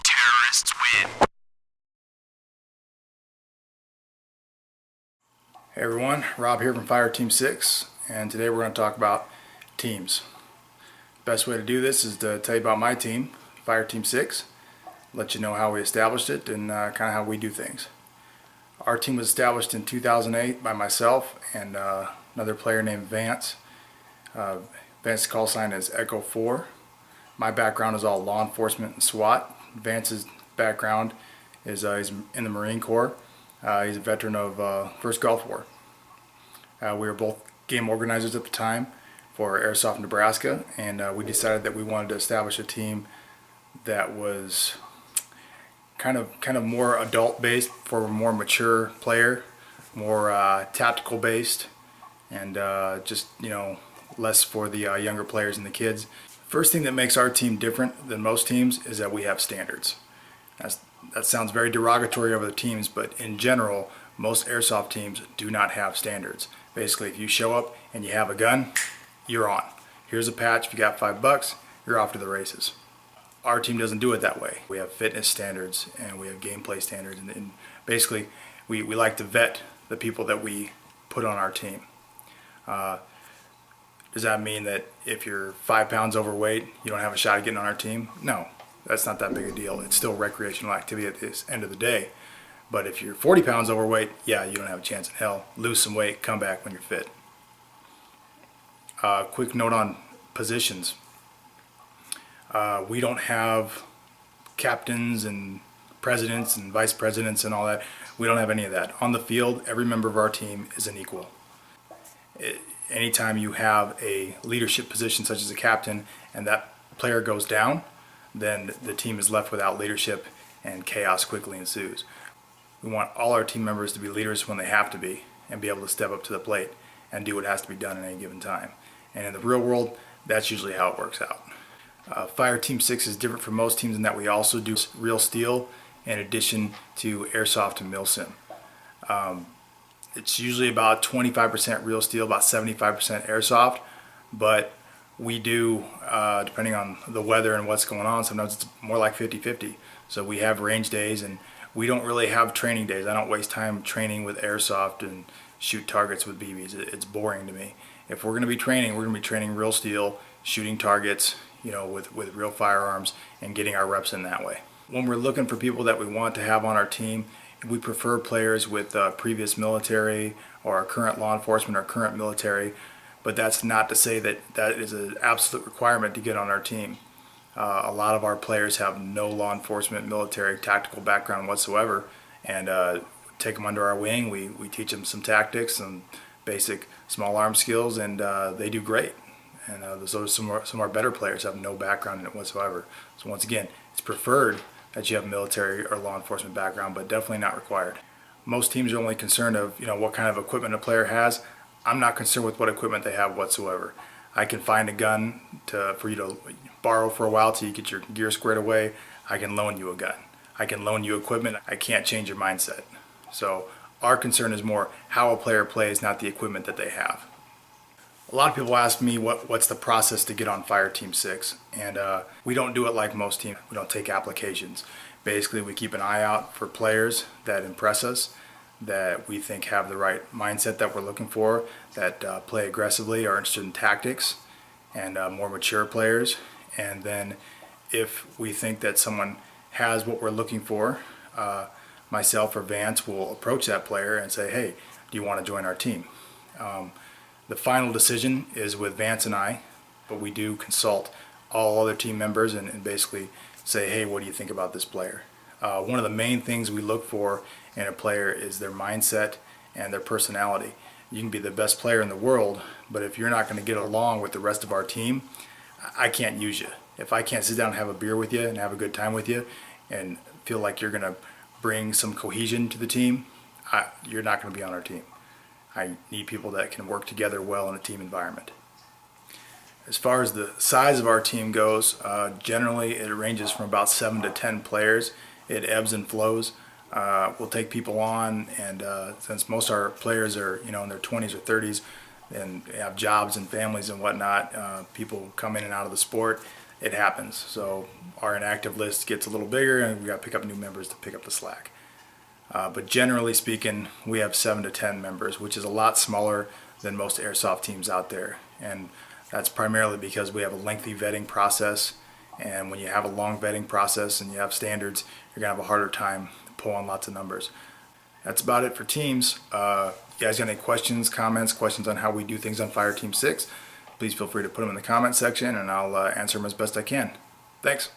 Terrorists win. Hey everyone, Rob here from Fire Team 6, and today we're going to talk about teams. Best way to do this is to tell you about my team, Fire Team 6, let you know how we established it and kind of how we do things. Our team was established in 2008 by myself and another player named Vance. Vance's call sign is Echo 4. My background is all law enforcement and SWAT. Vance's background is he's in the Marine Corps. He's a veteran of First Gulf War. We were both game organizers at the time for Airsoft Nebraska, and we decided that we wanted to establish a team that was kind of more adult based for a more mature player, more tactical based, and just less for the younger players and the kids. First thing that makes our team different than most teams is that we have standards. That sounds very derogatory over the teams, but in general, most airsoft teams do not have standards. Basically, if you show up and you have a gun, you're on. Here's a patch, if you got $5, you're off to the races. Our team doesn't do it that way. We have fitness standards and we have gameplay standards, and basically we like to vet the people that we put on our team. Does that mean that if you're 5 pounds overweight, you don't have a shot at getting on our team? No, that's not that big a deal. It's still recreational activity at the end of the day. But if you're 40 pounds overweight, yeah, you don't have a chance in hell. Lose some weight, come back when you're fit. Quick note on positions. We don't have captains and presidents and vice presidents and all that. We don't have any of that. On the field, every member of our team is an equal. Anytime you have a leadership position such as a captain and that player goes down, then the team is left without leadership and chaos quickly ensues. We want all our team members to be leaders when they have to be and be able to step up to the plate and do what has to be done at any given time. And in the real world, that's usually how it works out. Fire Team 6 is different from most teams in that we also do real steel in addition to airsoft and milsim. It's usually about 25% real steel, about 75% airsoft, but we do, depending on the weather and what's going on, sometimes it's more like 50-50. So we have range days and we don't really have training days. I don't waste time training with airsoft and shoot targets with BBs. It's boring to me. If we're going to be training, we're going to be training real steel, shooting targets, with real firearms and getting our reps in that way. When we're looking for people that we want to have on our team, we prefer players with previous military or current law enforcement or current military, but that's not to say that that is an absolute requirement to get on our team. A lot of our players have no law enforcement, military, tactical background whatsoever, and take them under our wing. We teach them some tactics, some basic small arm skills, and they do great. And some of our better players have no background in it whatsoever. So once again, it's preferred that you have military or law enforcement background, but definitely not required. Most teams are only concerned of what kind of equipment a player has. I'm not concerned with what equipment they have whatsoever. I can find a gun for you to borrow for a while till you get your gear squared away. I can loan you a gun. I can loan you equipment. I can't change your mindset. So our concern is more how a player plays, not the equipment that they have. A lot of people ask me what's the process to get on Fire Team 6, and we don't do it like most teams. We don't take applications. Basically, we keep an eye out for players that impress us, that we think have the right mindset that we're looking for, that play aggressively, are interested in tactics, and more mature players. And then if we think that someone has what we're looking for, myself or Vance will approach that player and say, hey, do you want to join our team? The final decision is with Vance and I, but we do consult all other team members and basically say, hey, what do you think about this player? One of the main things we look for in a player is their mindset and their personality. You can be the best player in the world, but if you're not going to get along with the rest of our team, I can't use you. If I can't sit down and have a beer with you and have a good time with you and feel like you're going to bring some cohesion to the team, you're not going to be on our team. I need people that can work together well in a team environment. As far as the size of our team goes, generally it ranges from about 7 to 10 players. It ebbs and flows. We'll take people on, and since most of our players are in their 20s or 30s and have jobs and families and whatnot, people come in and out of the sport. it happens. So our inactive list gets a little bigger, and we got to pick up new members to pick up the slack. But generally speaking, we have 7 to 10 members, which is a lot smaller than most airsoft teams out there. And that's primarily because we have a lengthy vetting process. And when you have a long vetting process and you have standards, you're going to have a harder time pulling lots of numbers. That's about it for teams. You guys got any questions, comments, questions on how we do things on Fire Team 6? Please feel free to put them in the comment section, and I'll answer them as best I can. Thanks.